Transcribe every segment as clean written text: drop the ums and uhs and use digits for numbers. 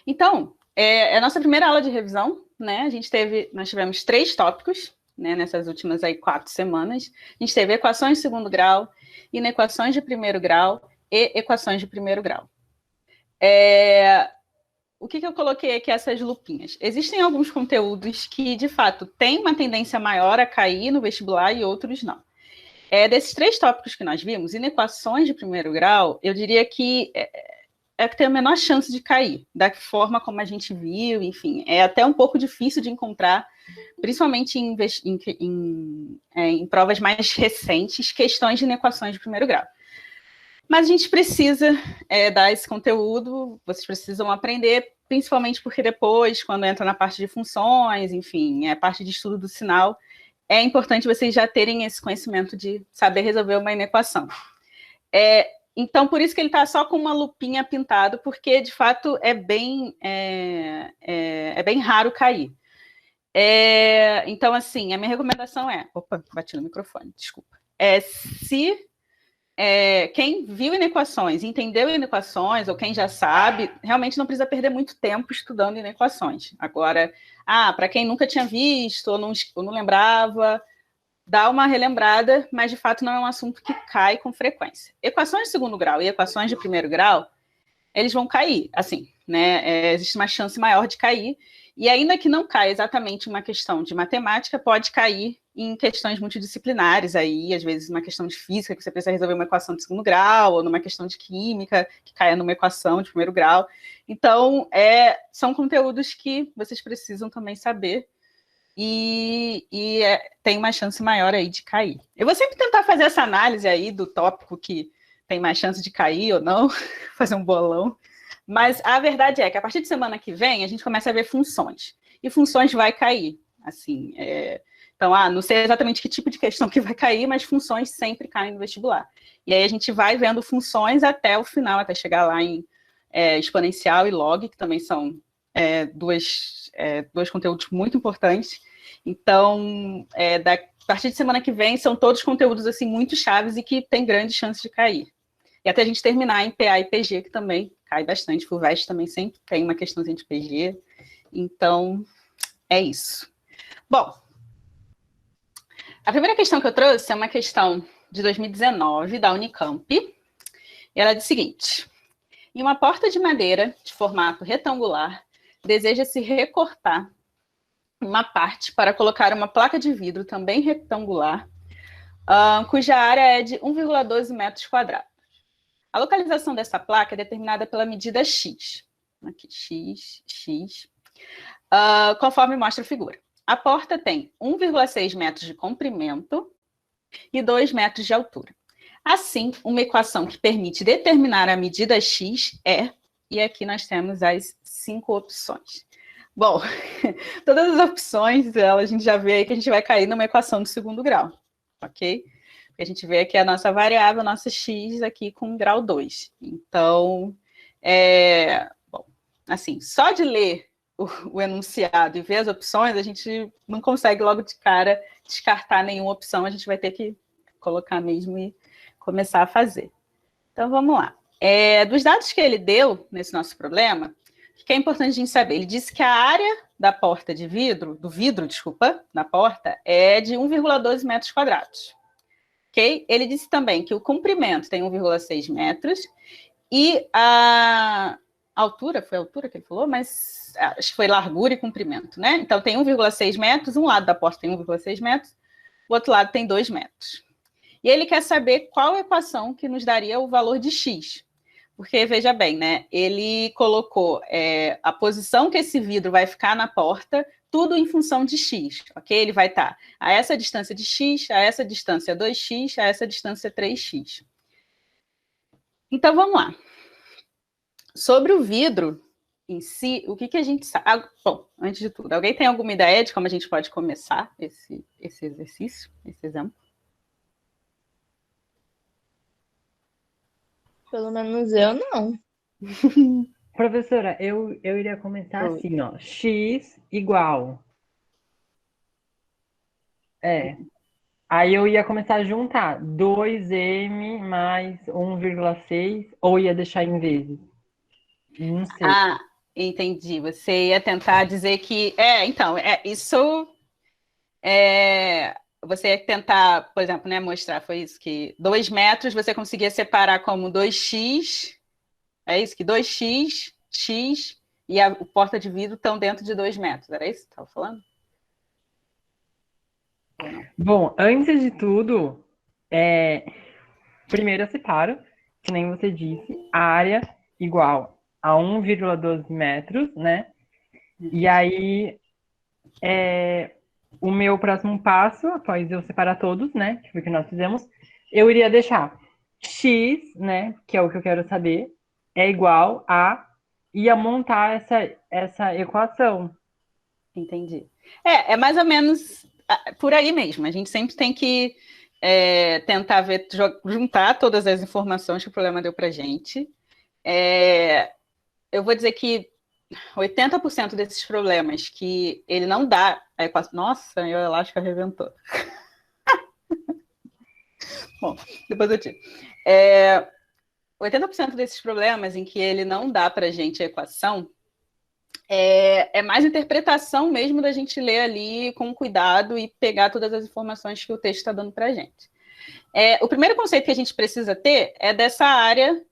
Então, é a nossa primeira aula de revisão, né? Nós tivemos 3 tópicos, né, nessas últimas aí 4 semanas. A gente teve equações de segundo grau, inequações de primeiro grau e equações de primeiro grau. O que eu coloquei aqui, essas lupinhas? Existem alguns conteúdos que, de fato, têm uma tendência maior a cair no vestibular e outros não. Desses 3 tópicos que nós vimos, inequações de primeiro grau, eu diria que que tem a menor chance de cair, da forma como a gente viu, enfim. É até um pouco difícil de encontrar, principalmente em provas mais recentes, questões de inequações de primeiro grau. Mas a gente precisa dar esse conteúdo, vocês precisam aprender, principalmente porque depois, quando entra na parte de funções, enfim, a parte de estudo do sinal, é importante vocês já terem esse conhecimento de saber resolver uma inequação. Então, por isso que ele está só com uma lupinha pintado, porque, de fato, é bem raro cair. Então, assim, a minha recomendação é... Opa, bati no microfone, desculpa. Quem viu inequações, entendeu inequações, ou quem já sabe, realmente não precisa perder muito tempo estudando inequações. Agora, para quem nunca tinha visto, ou não lembrava, dá uma relembrada, mas de fato não é um assunto que cai com frequência. Equações de segundo grau e equações de primeiro grau, eles vão cair, assim, né? Existe uma chance maior de cair, e ainda que não caia exatamente uma questão de matemática, pode cair em questões multidisciplinares, aí, às vezes, uma questão de física, que você precisa resolver uma equação de segundo grau, ou numa questão de química, que caia numa equação de primeiro grau. Então, são conteúdos que vocês precisam também saber, e tem uma chance maior aí de cair. Eu vou sempre tentar fazer essa análise aí do tópico que tem mais chance de cair ou não, fazer um bolão, mas a verdade é que a partir de semana que vem a gente começa a ver funções, e funções vai cair, assim, então, não sei exatamente que tipo de questão que vai cair, mas funções sempre caem no vestibular. E aí a gente vai vendo funções até o final, até chegar lá em exponencial e log, que também são dois conteúdos muito importantes. Então, a partir de semana que vem, são todos conteúdos assim, muito chaves e que tem grande chance de cair. E até a gente terminar em PA e PG, que também cai bastante. FUVEST também sempre tem uma questãozinha de PG. Então, é isso. Bom, a primeira questão que eu trouxe é uma questão de 2019, da Unicamp. E ela diz o seguinte: em uma porta de madeira de formato retangular, deseja-se recortar uma parte para colocar uma placa de vidro também retangular, cuja área é de 1,12 metros quadrados. A localização dessa placa é determinada pela medida X. Aqui, X, conforme mostra a figura. A porta tem 1,6 metros de comprimento e 2 metros de altura. Assim, uma equação que permite determinar a medida X e aqui nós temos as 5 opções. Bom, todas as opções, a gente já vê aí que a gente vai cair numa equação de segundo grau, ok? A gente vê aqui a nossa variável, a nossa x aqui com grau 2. Então, bom, assim, só de ler o enunciado e ver as opções, a gente não consegue logo de cara descartar nenhuma opção, a gente vai ter que colocar mesmo e começar a fazer. Então, vamos lá. Dos dados que ele deu nesse nosso problema, o que é importante a gente saber? Ele disse que a área da porta de vidro, da porta, é de 1,12 metros quadrados. Okay? Ele disse também que o comprimento tem 1,6 metros e a altura, foi a altura que ele falou, mas acho que foi largura e comprimento, né? Então tem 1,6 metros, um lado da porta tem 1,6 metros, o outro lado tem 2 metros. E ele quer saber qual equação que nos daria o valor de x. Porque, veja bem, né? Ele colocou a posição que esse vidro vai ficar na porta, tudo em função de x, ok? Ele vai estar a essa distância de x, a essa distância 2x, a essa distância 3x. Então, vamos lá. Sobre o vidro em si, o que a gente sabe? Bom, antes de tudo, alguém tem alguma ideia de como a gente pode começar esse exercício, esse exemplo? Pelo menos eu não. Professora, eu iria começar assim, ó. X igual. Aí eu ia começar a juntar 2m mais 1,6, ou ia deixar em vezes? Não sei. Entendi. Você ia tentar dizer que... então, isso... você ia tentar, por exemplo, né, mostrar, foi isso, que 2 metros você conseguia separar como 2x, é isso? Que 2x, x e o porta de vidro estão dentro de 2 metros, era isso que você estava falando? Ou não? Bom, antes de tudo, primeiro eu separo, que nem você disse, a área igual a 1,12 metros, né? E aí, o meu próximo passo, após eu separar todos, né? Que foi o que nós fizemos, eu iria deixar x, né? Que é o que eu quero saber, é igual a... Ia montar essa equação. Entendi. É mais ou menos por aí mesmo. A gente sempre tem que tentar ver, juntar todas as informações que o problema deu para a gente. Eu vou dizer que 80% desses problemas que ele não dá a equação... Nossa, meu elástico arrebentou. Bom, depois eu tiro. 80% desses problemas em que ele não dá para a gente a equação é mais interpretação mesmo da gente ler ali com cuidado e pegar todas as informações que o texto está dando para a gente. O primeiro conceito que a gente precisa ter é dessa área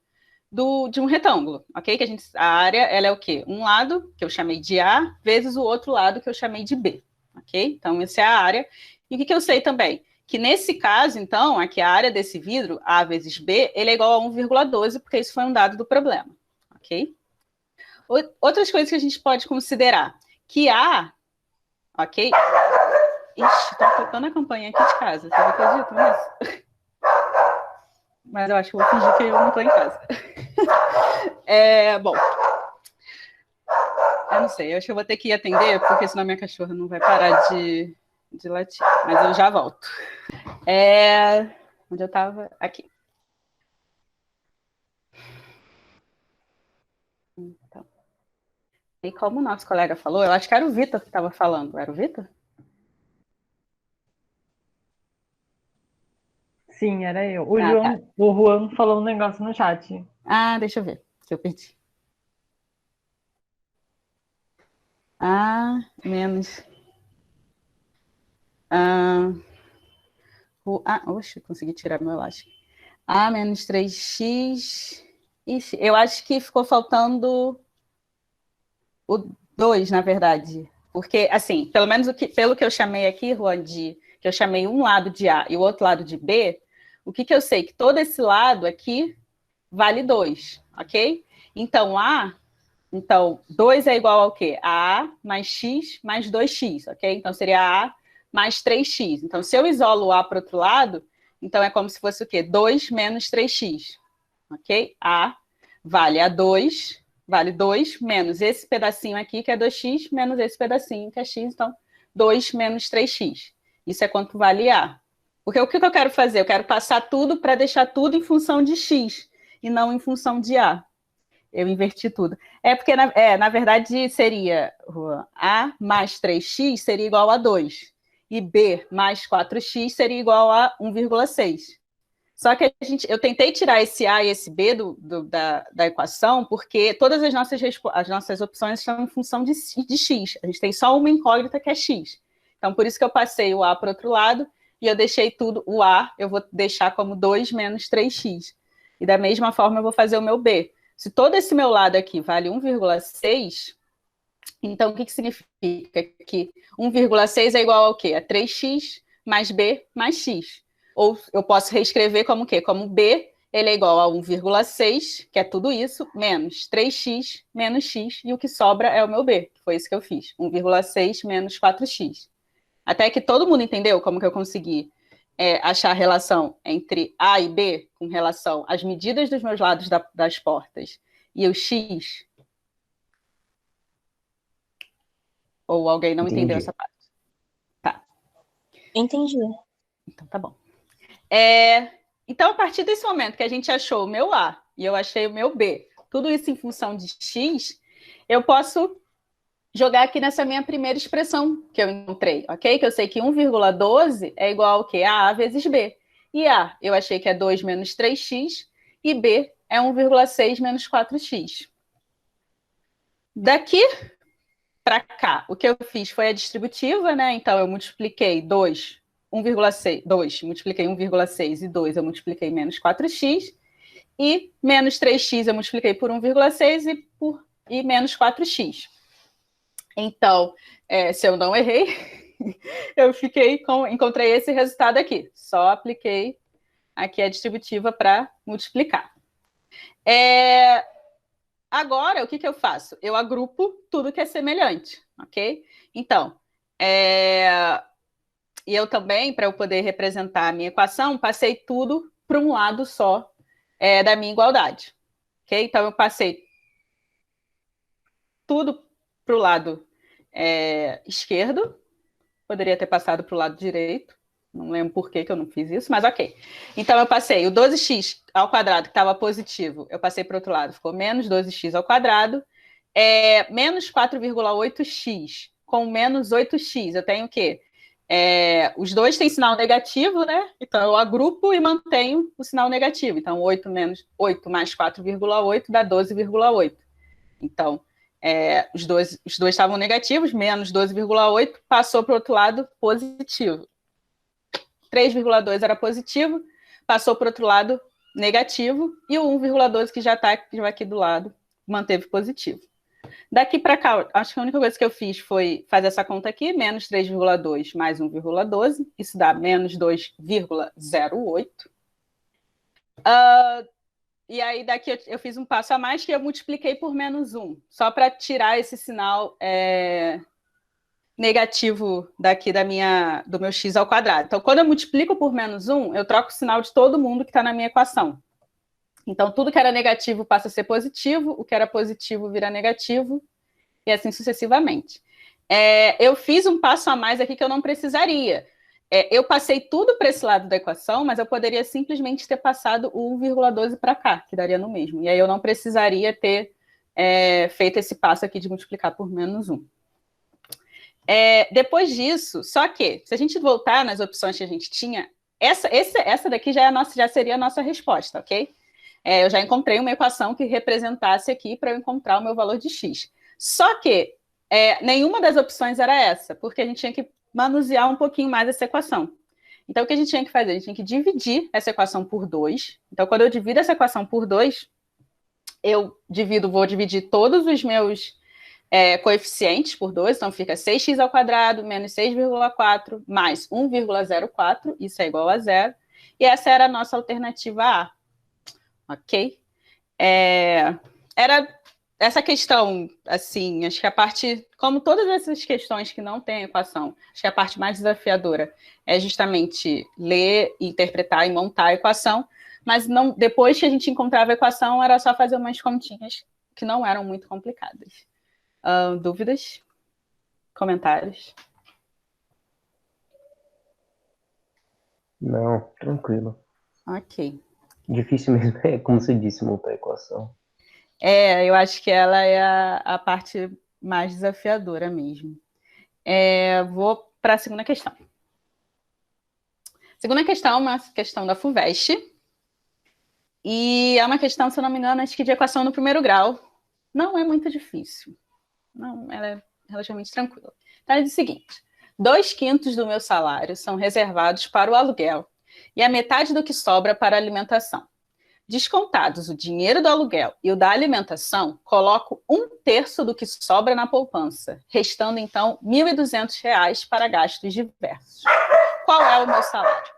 de um retângulo, ok? A área, ela é o quê? Um lado, que eu chamei de A, vezes o outro lado, que eu chamei de B, ok? Então, essa é a área. E o que eu sei também? Que nesse caso, então, aqui a área desse vidro, A vezes B, ele é igual a 1,12, porque isso foi um dado do problema, ok? Outras coisas que a gente pode considerar, que A, ok? Ixi, tá tocando a campainha aqui de casa, vocês acreditam nisso? Mas eu acho que vou fingir que eu não estou em casa. Bom, eu não sei, eu acho que eu vou ter que ir atender, porque senão minha cachorra não vai parar de latir. Mas eu já volto. Onde eu estava? Aqui. Então. E como o nosso colega falou, eu acho que era o Vitor que estava falando. Era o Vitor? Sim, era eu. Tá. O Juan falou um negócio no chat. Deixa eu ver se eu perdi. Menos. Oxe, consegui tirar meu elástico. Menos 3x. Ixi, eu acho que ficou faltando o 2, na verdade. Porque, assim, pelo menos pelo que eu chamei aqui, Juan, que eu chamei um lado de A e o outro lado de B, o que eu sei? Que todo esse lado aqui vale 2, ok? Então, 2 é igual ao quê? A mais x mais 2x, ok? Então, seria A mais 3x. Então, se eu isolo o A para o outro lado, então é como se fosse o quê? 2 menos 3x, ok? A vale a 2, vale 2 menos esse pedacinho aqui, que é 2x, menos esse pedacinho, que é x. Então, 2 menos 3x. Isso é quanto vale A. Porque o que eu quero fazer? Eu quero passar tudo para deixar tudo em função de x e não em função de A. Eu inverti tudo. Porque, na verdade, seria A mais 3x seria igual a 2. E B mais 4x seria igual a 1,6. Só que eu tentei tirar esse A e esse B da equação, porque todas as nossas opções estão em função de x. A gente tem só uma incógnita que é x. Então, por isso que eu passei o A para o outro lado e eu deixei tudo, o A eu vou deixar como 2 menos 3x. E da mesma forma eu vou fazer o meu B. Se todo esse meu lado aqui vale 1,6, então o que significa? Que 1,6 é igual ao quê? A 3x mais B mais x. Ou eu posso reescrever como o quê? Como B, ele é igual a 1,6, que é tudo isso, menos 3x menos x, e o que sobra é o meu B, que foi isso que eu fiz. 1,6 menos 4x. Até que todo mundo entendeu como que eu consegui achar a relação entre A e B com relação às medidas dos meus lados das portas e o X? Ou alguém não entendeu essa parte? Tá. Entendi. Então, tá bom. Então, a partir desse momento que a gente achou o meu A e eu achei o meu B, tudo isso em função de X, eu posso jogar aqui nessa minha primeira expressão que eu encontrei, ok? Que eu sei que 1,12 é igual ao quê? A vezes B. E A, eu achei que é 2 menos 3x, e B é 1,6 menos 4x. Daqui para cá, o que eu fiz foi a distributiva, né? Então, eu multipliquei 2, 1,6, 2, multipliquei 1,6 e 2, eu multipliquei menos 4x, e menos 3x eu multipliquei por 1,6 e menos 4x. Então, se eu não errei, eu encontrei esse resultado aqui. Só apliquei aqui a distributiva para multiplicar. Agora, o que eu faço? Eu agrupo tudo que é semelhante, ok? Então, e eu também, para eu poder representar a minha equação, passei tudo para um lado só da minha igualdade, ok? Então, eu passei tudo para o lado esquerdo, poderia ter passado para o lado direito, não lembro por que eu não fiz isso, mas ok. Então, eu passei o 12x ao quadrado, que estava positivo, eu passei para o outro lado, ficou menos 12x ao quadrado, menos 4,8x com menos 8x, eu tenho o quê? Os dois têm sinal negativo, né? Então, eu agrupo e mantenho o sinal negativo. Então, 8 mais 4,8 dá 12,8. Então, os dois estavam negativos, menos 12,8, passou para o outro lado positivo. 3,2 era positivo, passou para o outro lado negativo, e o 1,12, que já está aqui do lado, manteve positivo. Daqui para cá, acho que a única coisa que eu fiz foi fazer essa conta aqui, menos 3,2 mais 1,12, isso dá menos 2,08. E aí daqui eu fiz um passo a mais, que eu multipliquei por menos 1, só para tirar esse sinal negativo daqui do meu x ao quadrado. Então, quando eu multiplico por menos 1, eu troco o sinal de todo mundo que está na minha equação. Então, tudo que era negativo passa a ser positivo, o que era positivo vira negativo, e assim sucessivamente. Eu fiz um passo a mais aqui que eu não precisaria. Eu passei tudo para esse lado da equação, mas eu poderia simplesmente ter passado o 1,12 para cá, que daria no mesmo. E aí eu não precisaria ter feito esse passo aqui de multiplicar por menos 1. Depois disso, só que, se a gente voltar nas opções que a gente tinha, essa daqui já seria a nossa resposta, ok? Eu já encontrei uma equação que representasse aqui para eu encontrar o meu valor de x. Só que nenhuma das opções era essa, porque a gente tinha que manusear um pouquinho mais essa equação. Então, o que a gente tinha que fazer? A gente tinha que dividir essa equação por 2. Então, quando eu divido essa equação por 2, vou dividir todos os meus coeficientes por 2, então fica 6x ao quadrado menos 6,4 mais 1,04, isso é igual a 0, e essa era a nossa alternativa A. Ok? Era essa questão, assim, acho que a parte, como todas essas questões que não têm equação, acho que a parte mais desafiadora é justamente ler, interpretar e montar a equação, mas não, depois que a gente encontrava a equação, era só fazer umas continhas que não eram muito complicadas. Dúvidas? Comentários? Não, tranquilo. Ok. Difícil mesmo, como você disse, montar a equação. Eu acho que ela é a parte mais desafiadora mesmo. Vou para a segunda questão. Segunda questão é uma questão da FUVEST. E é uma questão, se eu não me engano, acho que de equação no primeiro grau. Não é muito difícil. Não, ela é relativamente tranquila. Então, ela diz o seguinte: 2/5 do meu salário são reservados para o aluguel e a metade do que sobra para a alimentação. Descontados o dinheiro do aluguel e o da alimentação, coloco 1/3 do que sobra na poupança, restando, então, R$ 1.200 para gastos diversos. Qual é o meu salário?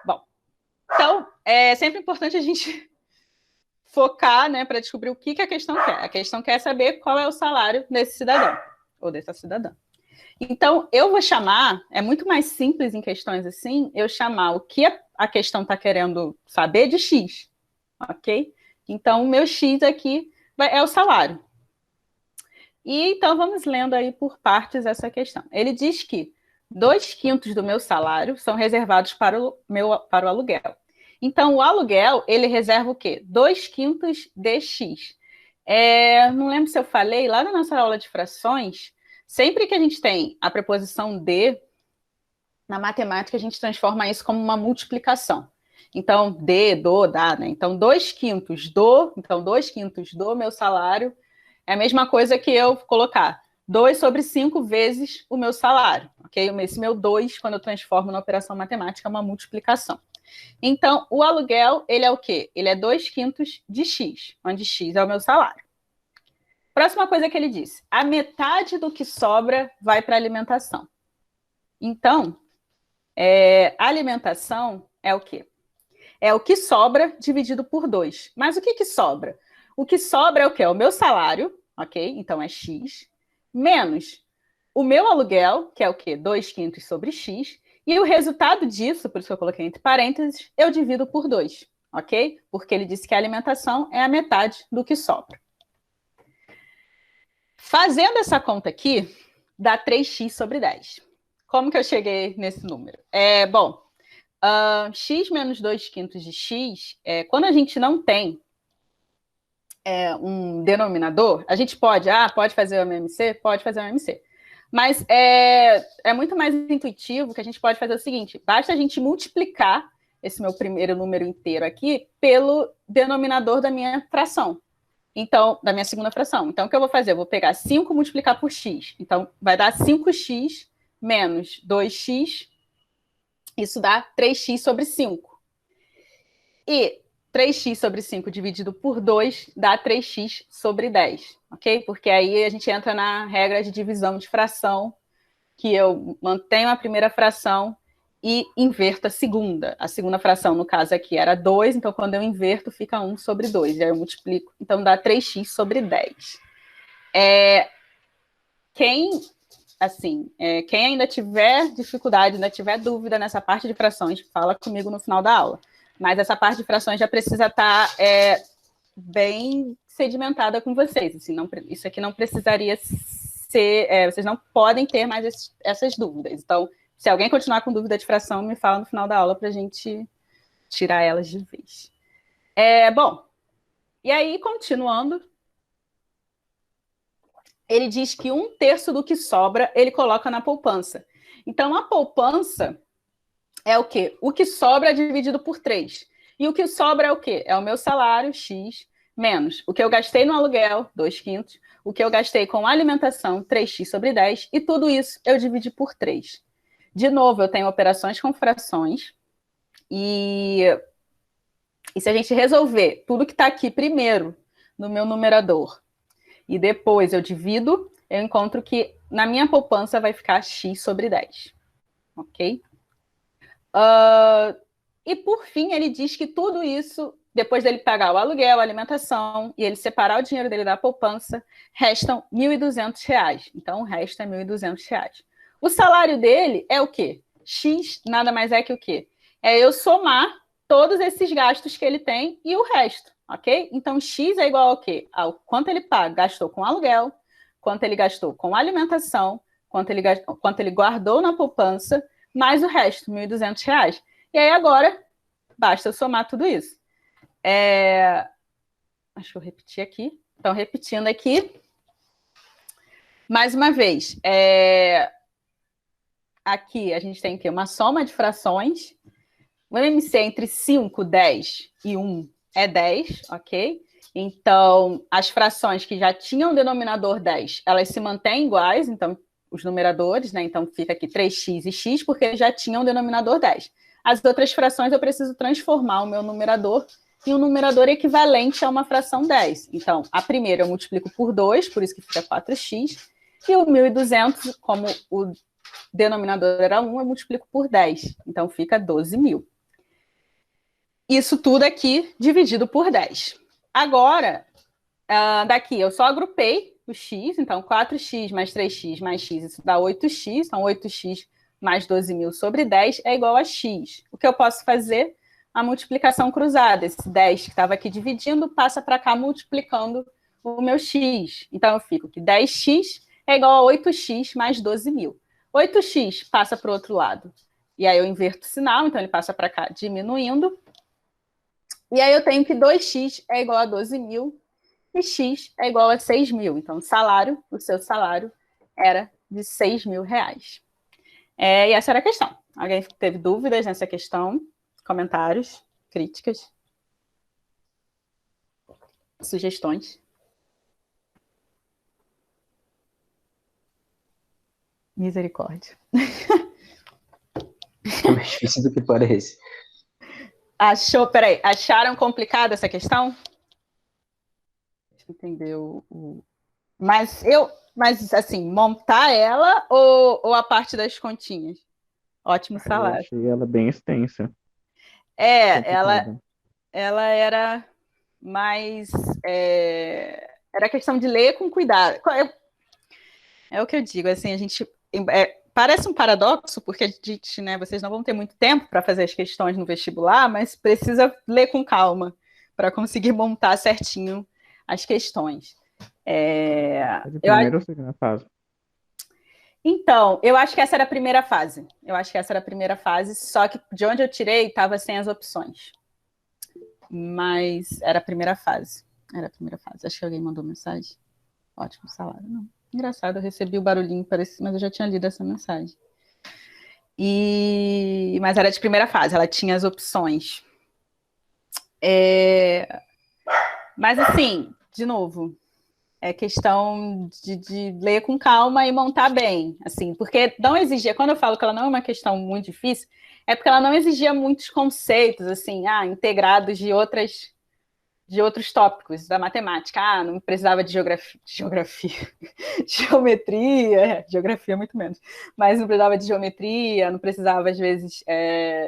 Bom, então, é sempre importante a gente focar, né, para descobrir o que a questão quer. A questão quer saber qual é o salário desse cidadão, ou dessa cidadã. Então, eu vou chamar, é muito mais simples em questões assim, eu chamar o que a questão está querendo saber de x, ok? Então, o meu x aqui é o salário. E então, vamos lendo aí por partes essa questão. Ele diz que 2/5 do meu salário são reservados para o aluguel. Então, o aluguel, ele reserva o quê? 2/5 de x. Não lembro se eu falei, lá na nossa aula de frações, sempre que a gente tem a preposição de, na matemática a gente transforma isso como uma multiplicação. Então, do, dá, né? Então, 2/5 do meu salário É a mesma coisa que eu colocar 2 sobre 5 vezes o meu salário, ok? Esse meu 2, quando eu transformo na operação matemática, é uma multiplicação. Então, o aluguel, ele é o quê? Ele é 2/5 de X, onde X é o meu salário. Próxima coisa que ele disse, a metade do que sobra vai para alimentação. Então, alimentação é o quê? É o que sobra dividido por 2. Mas o que sobra? O que sobra é o quê? É o meu salário, ok? Então é X, menos o meu aluguel, que é o quê? 2/5 sobre X, e o resultado disso, por isso que eu coloquei entre parênteses, eu divido por 2, ok? Porque ele disse que a alimentação é a metade do que sobra. Fazendo essa conta aqui, dá 3x sobre 10. Como que eu cheguei nesse número? X menos 2/5 de X, quando a gente não tem um denominador, a gente pode fazer o MMC? Pode fazer o MMC. Mas é muito mais intuitivo que a gente pode fazer o seguinte, basta a gente multiplicar esse meu primeiro número inteiro aqui pelo denominador da minha fração. Então, da minha segunda fração. Então, o que eu vou fazer? Eu vou pegar 5 e multiplicar por x. Então, vai dar 5x menos 2x. Isso dá 3x sobre 5. E 3x sobre 5 dividido por 2 dá 3x sobre 10. Ok? Porque aí a gente entra na regra de divisão de fração, que eu mantenho a primeira fração e inverto a segunda. A segunda fração, no caso aqui, era 2, então quando eu inverto, fica 1 sobre 2. E aí eu multiplico, então dá 3x sobre 10. Quem ainda tiver dificuldade, ainda tiver dúvida nessa parte de frações, fala comigo no final da aula. Mas essa parte de frações já precisa estar bem sedimentada com vocês. Assim, isso aqui não precisaria ser... vocês não podem ter mais essas dúvidas. Então, se alguém continuar com dúvida de fração, me fala no final da aula para a gente tirar elas de vez. E aí, continuando, ele diz que 1/3 do que sobra, ele coloca na poupança. Então, a poupança é o quê? O que sobra é dividido por 3. E o que sobra é o quê? É o meu salário, X, menos o que eu gastei no aluguel, 2/5, o que eu gastei com alimentação, 3x sobre 10, e tudo isso eu dividi por 3. De novo, eu tenho operações com frações, e se a gente resolver tudo que está aqui primeiro no meu numerador, e depois eu divido, eu encontro que na minha poupança vai ficar x sobre 10. Ok? E por fim, ele diz que tudo isso, depois dele pagar o aluguel, a alimentação, e ele separar o dinheiro dele da poupança, restam R$ 1.200. Então, o resto é R$ 1.200. O salário dele é o quê? X nada mais é que o quê? É eu somar todos esses gastos que ele tem e o resto, ok? Então, X é igual ao quê? Ao quanto ele gastou com aluguel, quanto ele gastou com alimentação, quanto ele guardou na poupança, mais o resto, R$ 1.200. E aí, agora, basta eu somar tudo isso. Acho que eu repeti aqui. Então, repetindo aqui. Mais uma vez, aqui a gente tem que uma soma de frações. O MMC entre 5, 10 e 1 é 10, ok? Então, as frações que já tinham o denominador 10, elas se mantêm iguais, então, os numeradores, né? Então, fica aqui 3x e x, porque já tinham o denominador 10. As outras frações, eu preciso transformar o meu numerador em um numerador equivalente a uma fração 10. Então, a primeira eu multiplico por 2, por isso que fica 4x, e o 1.200, como o denominador era 1, eu multiplico por 10. Então, fica 12.000. Isso tudo aqui dividido por 10. Agora, daqui eu só agrupei o x, então 4x mais 3x mais x, isso dá 8x, então 8x mais 12.000 sobre 10 é igual a x. O que eu posso fazer? A multiplicação cruzada. Esse 10 que estava aqui dividindo passa para cá multiplicando o meu x. Então, eu fico que 10x é igual a 8x mais 12.000. 8x passa para o outro lado. E aí eu inverto o sinal, então ele passa para cá diminuindo. E aí eu tenho que 2x é igual a 12.000 e x é igual a 6.000. Então, o seu salário era de R$ 6.000. E essa era a questão. Alguém teve dúvidas nessa questão? Comentários? Críticas? Sugestões? Misericórdia. É mais difícil do que parece. Peraí, acharam complicada essa questão? Deixa eu entender Mas assim, montar ela ou a parte das continhas? Ótimo Eu salário. achei ela bem extensa. Ela Complicada. era mais... era questão de ler com cuidado. É o que eu digo, assim, a gente... parece um paradoxo, porque a gente, né, vocês não vão ter muito tempo para fazer as questões no vestibular, mas precisa ler com calma para conseguir montar certinho as questões. É de primeira ou segunda fase? Então, eu acho que essa era a primeira fase. Só que de onde eu tirei estava sem as opções. Mas era a primeira fase. Acho que alguém mandou mensagem. Ótimo salário. Não. Engraçado, eu recebi o barulhinho, mas eu já tinha lido essa mensagem. Mas era de primeira fase, ela tinha as opções. Mas assim, de novo, é questão de ler com calma e montar bem, assim, porque não exigia, quando eu falo que ela não é uma questão muito difícil, é porque ela não exigia muitos conceitos, assim, integrados de outros tópicos da matemática. Não precisava de geografia, geografia muito menos, mas não precisava de geometria, não precisava, às vezes,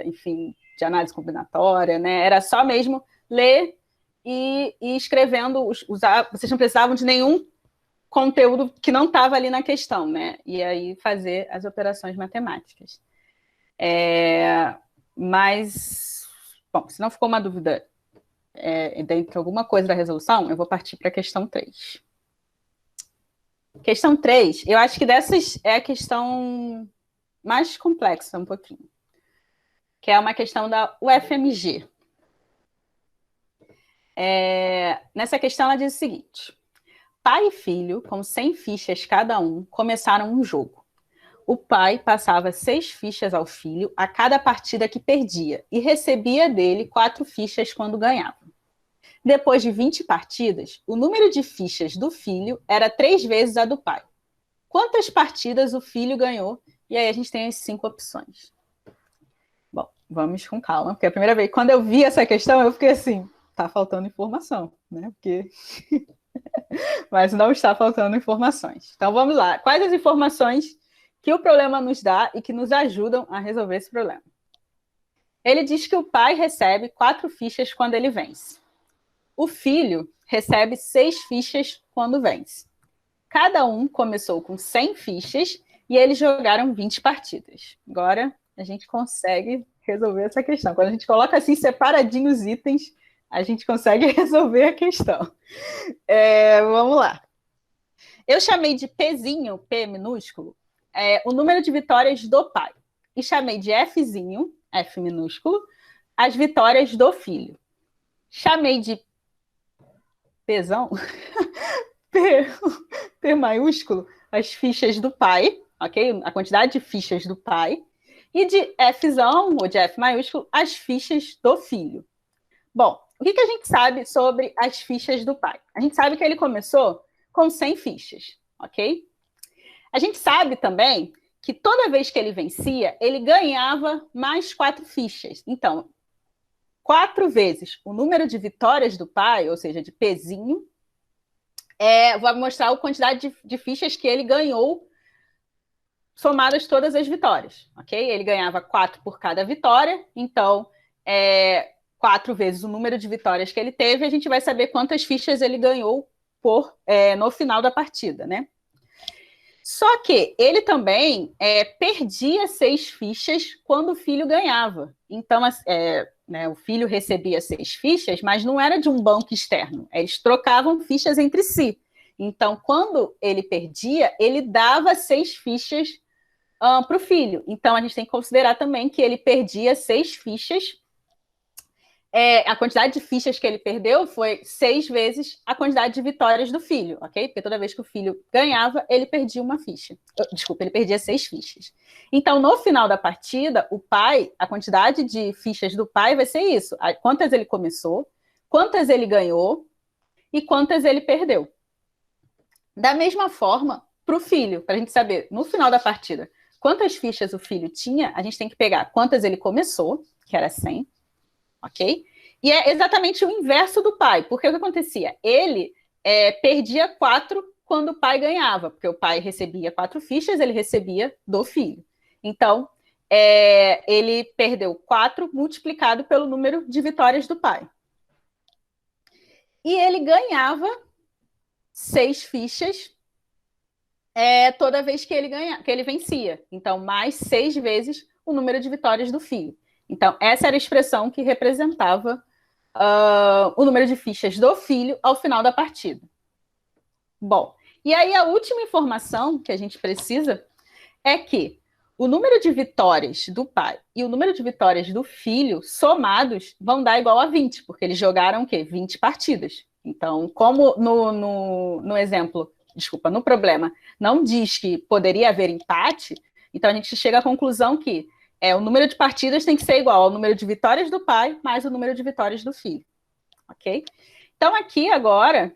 enfim, de análise combinatória, né? Era só mesmo ler e escrevendo, vocês não precisavam de nenhum conteúdo que não estava ali na questão, né? E aí fazer as operações matemáticas. Mas, bom, se não ficou uma dúvida dentro de alguma coisa da resolução, eu vou partir para a questão 3. Questão 3, eu acho que dessas é a questão mais complexa um pouquinho, que é uma questão da UFMG. Nessa questão, ela diz o seguinte: pai e filho, com 100 fichas cada um, começaram um jogo. O pai passava 6 fichas ao filho a cada partida que perdia e recebia dele 4 fichas quando ganhava. Depois de 20 partidas, o número de fichas do filho era 3 vezes a do pai. Quantas partidas o filho ganhou? E aí a gente tem as 5 opções. Bom, vamos com calma, porque a primeira vez, quando eu vi essa questão, eu fiquei assim, tá faltando informação, né? Porque... Mas não está faltando informações. Então vamos lá. Quais as informações que o problema nos dá e que nos ajudam a resolver esse problema? Ele diz que o pai recebe 4 fichas quando ele vence. O filho recebe 6 fichas quando vence. Cada um começou com 100 fichas e eles jogaram 20 partidas. Agora a gente consegue resolver essa questão. Quando a gente coloca assim separadinho os itens, a gente consegue resolver a questão. Vamos lá. Eu chamei de Pzinho, P minúsculo, o número de vitórias do pai. E chamei de Fzinho, F minúsculo, as vitórias do filho. Chamei de Pzão, P maiúsculo, as fichas do pai, ok? A quantidade de fichas do pai. E de Fzão, ou de F maiúsculo, as fichas do filho. Bom, o que a gente sabe sobre as fichas do pai? A gente sabe que ele começou com 100 fichas, ok? A gente sabe também que toda vez que ele vencia, ele ganhava mais 4 fichas. Então, 4 vezes o número de vitórias do pai, ou seja, de Pzinho, vai mostrar a quantidade de fichas que ele ganhou, somadas todas as vitórias, ok? Ele ganhava 4 por cada vitória, então 4 vezes o número de vitórias que ele teve, a gente vai saber quantas fichas ele ganhou no final da partida, né? Só que ele também perdia 6 fichas quando o filho ganhava. Então, o filho recebia 6 fichas, mas não era de um banco externo. Eles trocavam fichas entre si. Então, quando ele perdia, ele dava 6 fichas para o filho. Então, a gente tem que considerar também que ele perdia 6 fichas. A quantidade de fichas que ele perdeu foi 6 vezes a quantidade de vitórias do filho, ok? Porque toda vez que o filho ganhava, ele perdia uma ficha. Desculpa, ele perdia 6 fichas. Então, no final da partida, o pai, a quantidade de fichas do pai vai ser isso. Quantas ele começou, quantas ele ganhou e quantas ele perdeu. Da mesma forma, para o filho, para a gente saber, no final da partida, quantas fichas o filho tinha, a gente tem que pegar quantas ele começou, que era 100, ok? E é exatamente o inverso do pai, porque o que acontecia? Ele perdia 4 quando o pai ganhava, porque o pai recebia 4 fichas, ele recebia do filho. Então, ele perdeu 4 multiplicado pelo número de vitórias do pai. E ele ganhava 6 fichas toda vez que ele vencia. Então, mais 6 vezes o número de vitórias do filho. Então, essa era a expressão que representava o número de fichas do filho ao final da partida. Bom, e aí a última informação que a gente precisa é que o número de vitórias do pai e o número de vitórias do filho somados vão dar igual a 20, porque eles jogaram o quê? 20 partidas. Então, como no exemplo, desculpa, no problema, não diz que poderia haver empate, então a gente chega à conclusão que o número de partidas tem que ser igual ao número de vitórias do pai mais o número de vitórias do filho. Ok? Então, aqui agora,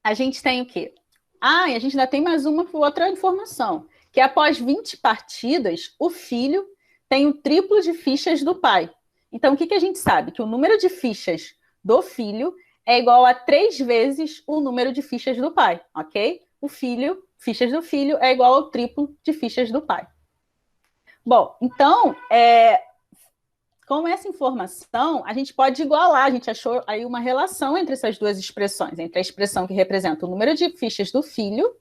a gente tem o quê? E a gente ainda tem mais uma outra informação, que após 20 partidas, o filho tem o triplo de fichas do pai. Então, o que a gente sabe? Que o número de fichas do filho é igual a 3 vezes o número de fichas do pai, ok? Fichas do filho é igual ao triplo de fichas do pai. Bom, então, com essa informação, a gente pode igualar, a gente achou aí uma relação entre essas duas expressões, entre a expressão que representa o número de fichas do filho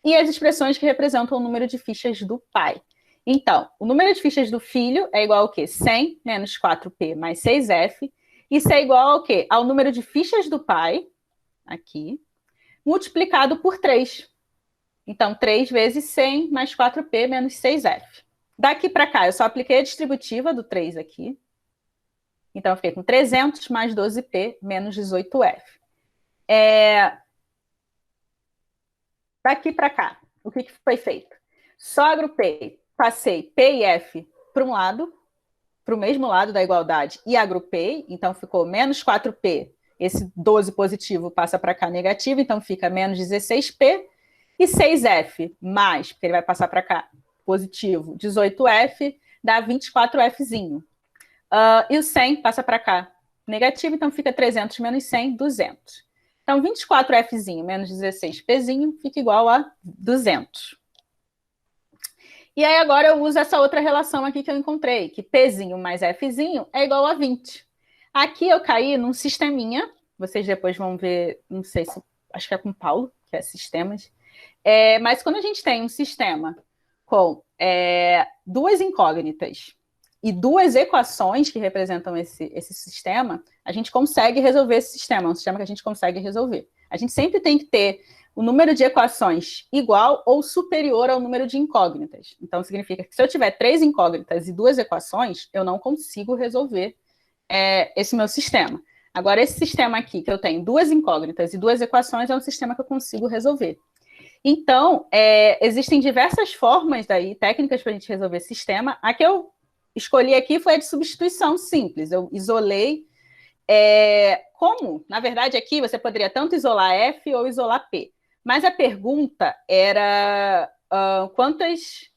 e as expressões que representam o número de fichas do pai. Então, o número de fichas do filho é igual ao quê? 100 menos 4P mais 6F. Isso é igual ao quê? Ao número de fichas do pai, aqui, multiplicado por 3. Então, 3 vezes 100 mais 4P menos 6F. Daqui para cá, eu só apliquei a distributiva do 3 aqui. Então, eu fiquei com 300 mais 12P menos 18F. Daqui para cá, o que foi feito? Só agrupei, passei P e F para um lado, para o mesmo lado da igualdade, e agrupei, então ficou menos 4P, esse 12 positivo passa para cá negativo, então fica menos 16P, e 6F mais, porque ele vai passar para cá, positivo, 18F, dá 24Fzinho. E o 100 passa para cá, negativo, então fica 300 menos 100, 200. Então, 24Fzinho menos 16Pzinho fica igual a 200. E aí, agora eu uso essa outra relação aqui que eu encontrei, que Pzinho mais Fzinho é igual a 20. Aqui eu caí num sisteminha, vocês depois vão ver, não sei se, acho que é com o Paulo, que é sistemas. Mas quando a gente tem um sistema com 2 incógnitas e 2 equações que representam esse sistema, a gente consegue resolver esse sistema, é um sistema que a gente consegue resolver. A gente sempre tem que ter o número de equações igual ou superior ao número de incógnitas. Então, significa que se eu tiver 3 incógnitas e 2 equações, eu não consigo resolver esse meu sistema. Agora, esse sistema aqui, que eu tenho 2 incógnitas e 2 equações, é um sistema que eu consigo resolver. Então, existem diversas formas daí, técnicas para a gente resolver esse sistema. A que eu escolhi aqui foi a de substituição simples. Eu isolei como, na verdade, aqui você poderia tanto isolar F ou isolar P. Mas a pergunta era quantas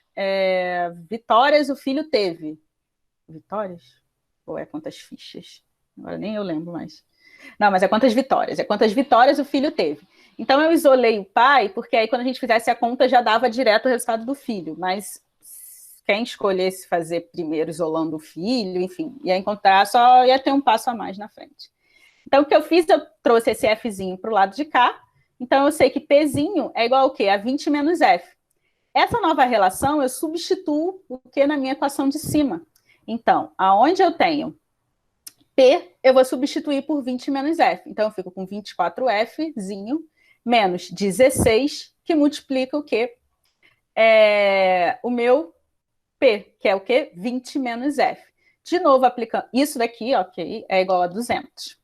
vitórias o filho teve? Vitórias? Ou quantas fichas? Agora nem eu lembro mais. Não, mas é quantas vitórias. É quantas vitórias o filho teve. Então, eu isolei o pai, porque aí quando a gente fizesse a conta já dava direto o resultado do filho. Mas quem escolhesse fazer primeiro isolando o filho, enfim, ia encontrar, só ia ter um passo a mais na frente. Então, o que eu fiz, eu trouxe esse Fzinho para o lado de cá. Então, eu sei que Pzinho é igual ao quê? A 20 menos F. Essa nova relação, eu substituo o que na minha equação de cima. Então, aonde eu tenho P, eu vou substituir por 20 menos F. Então, eu fico com 24Fzinho menos 16, que multiplica o quê? O meu P, que é o quê? 20 menos F. De novo, aplicando isso daqui, ok, é igual a 200.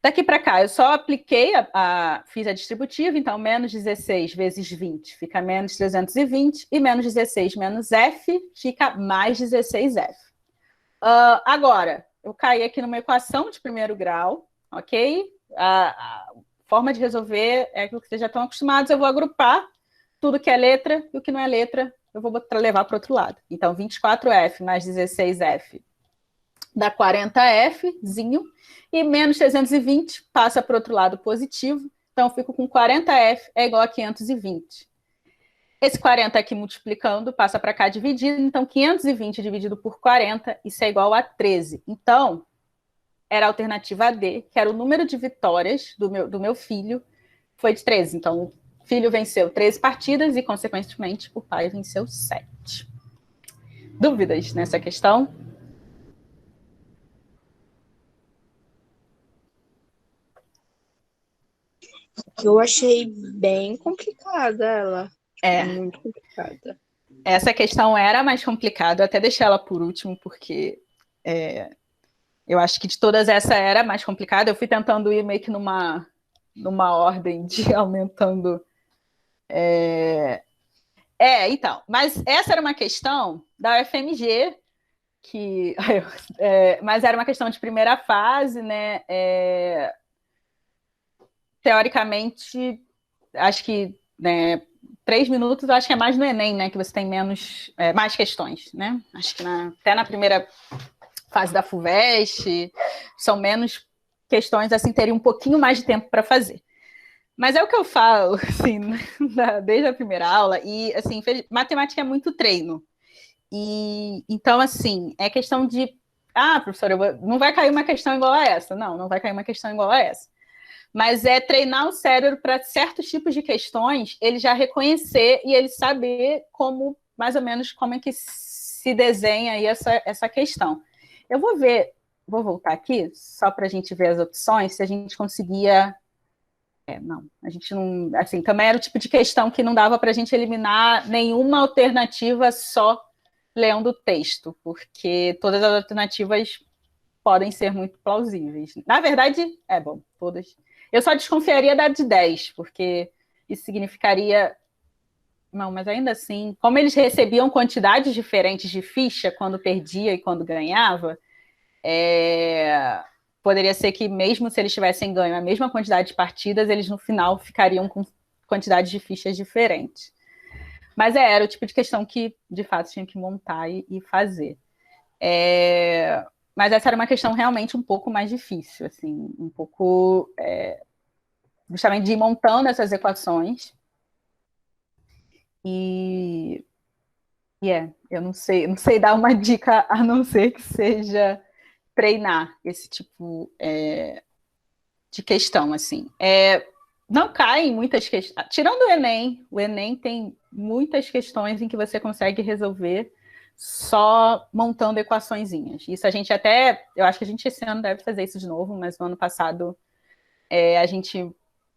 Daqui para cá, eu só apliquei, fiz a distributiva, então menos 16 vezes 20 fica menos 320, e menos 16 menos F fica mais 16F. Agora, eu caí aqui numa equação de primeiro grau, ok? forma de resolver é aquilo que vocês já estão acostumados, eu vou agrupar tudo que é letra e o que não é letra, eu vou levar para o outro lado. Então, 24F mais 16F dá 40Fzinho, e menos 320 passa para o outro lado positivo, então eu fico com 40F é igual a 520. Esse 40 aqui multiplicando passa para cá dividido, então 520 dividido por 40, isso é igual a 13. Então, era a alternativa D, que era o número de vitórias do meu filho, foi de 13. Então, o filho venceu 13 partidas e, consequentemente, o pai venceu 7. Dúvidas nessa questão? Eu achei bem complicada ela. É. Muito complicada. Essa questão era mais complicada, eu até deixei ela por último, porque eu acho que de todas essa era mais complicada. Eu fui tentando ir meio que numa ordem de aumentando. Então, mas essa era uma questão da UFMG, mas era uma questão de primeira fase, né? Teoricamente, acho que 3 minutos, acho que é mais no Enem, né? Que você tem mais questões, né? Acho que até na primeira fase da FUVEST são menos questões, assim, teria um pouquinho mais de tempo para fazer. Mas é o que eu falo, assim, desde a primeira aula, e, assim, matemática é muito treino. E, então, assim, é questão de, professora, não vai cair uma questão igual a essa. Não vai cair uma questão igual a essa. Mas é treinar o cérebro para certos tipos de questões, ele já reconhecer e ele saber mais ou menos como é que se desenha aí essa questão. Eu vou voltar aqui, só para a gente ver as opções, se a gente conseguia... a gente não... Assim, também era o tipo de questão que não dava para a gente eliminar nenhuma alternativa só lendo o texto, porque todas as alternativas podem ser muito plausíveis. Na verdade, todas. Eu só desconfiaria da de 10, porque isso significaria... Não, mas ainda assim, como eles recebiam quantidades diferentes de ficha quando perdia e quando ganhava, poderia ser que mesmo se eles tivessem ganho a mesma quantidade de partidas, eles no final ficariam com quantidades de fichas diferentes. Mas era o tipo de questão que, de fato, tinha que montar e fazer. Mas essa era uma questão realmente um pouco mais difícil, assim, um pouco justamente de ir montando essas equações. Eu não sei dar uma dica a não ser que seja treinar esse tipo de questão, assim. Não cai em muitas questões. Tirando o Enem tem muitas questões em que você consegue resolver só montando equaçõezinhas. Isso a gente eu acho que a gente esse ano deve fazer isso de novo, mas no ano passado a gente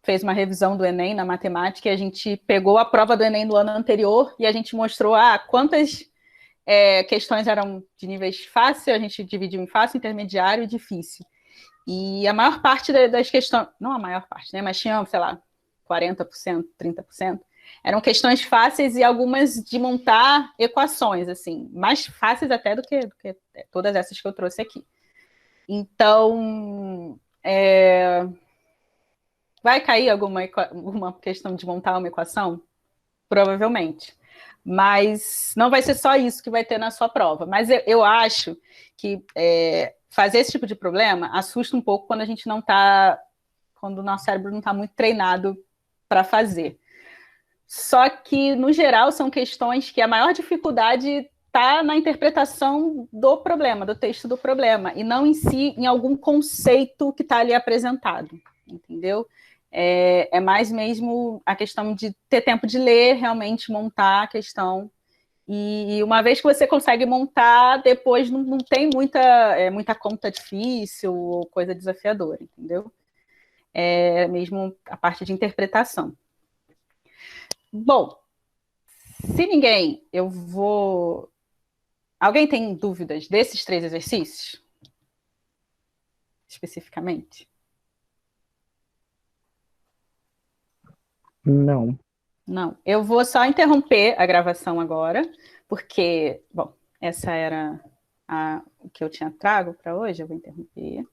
fez uma revisão do Enem na matemática e a gente pegou a prova do Enem do ano anterior e a gente mostrou quantas questões eram de níveis fácil, a gente dividiu em fácil, intermediário e difícil. E a maior parte das questões, não a maior parte, né, mas tinha, sei lá, 40%, 30%, eram questões fáceis e algumas de montar equações, assim, mais fáceis até do que todas essas que eu trouxe aqui. Então, vai cair alguma questão de montar uma equação? Provavelmente. Mas não vai ser só isso que vai ter na sua prova. Mas eu acho que fazer esse tipo de problema assusta um pouco quando a gente não está... Quando o nosso cérebro não está muito treinado para fazer. Só que, no geral, são questões que a maior dificuldade está na interpretação do problema, do texto do problema, e não em si, em algum conceito que está ali apresentado, entendeu? É mais mesmo a questão de ter tempo de ler, realmente montar a questão. E uma vez que você consegue montar, depois não tem muita conta difícil ou coisa desafiadora, entendeu? É mesmo a parte de interpretação. Bom, se ninguém, Alguém tem dúvidas desses 3 exercícios? Especificamente? Não. Não. Eu vou só interromper a gravação agora, porque, bom, essa era o que eu tinha trago para hoje, eu vou interromper.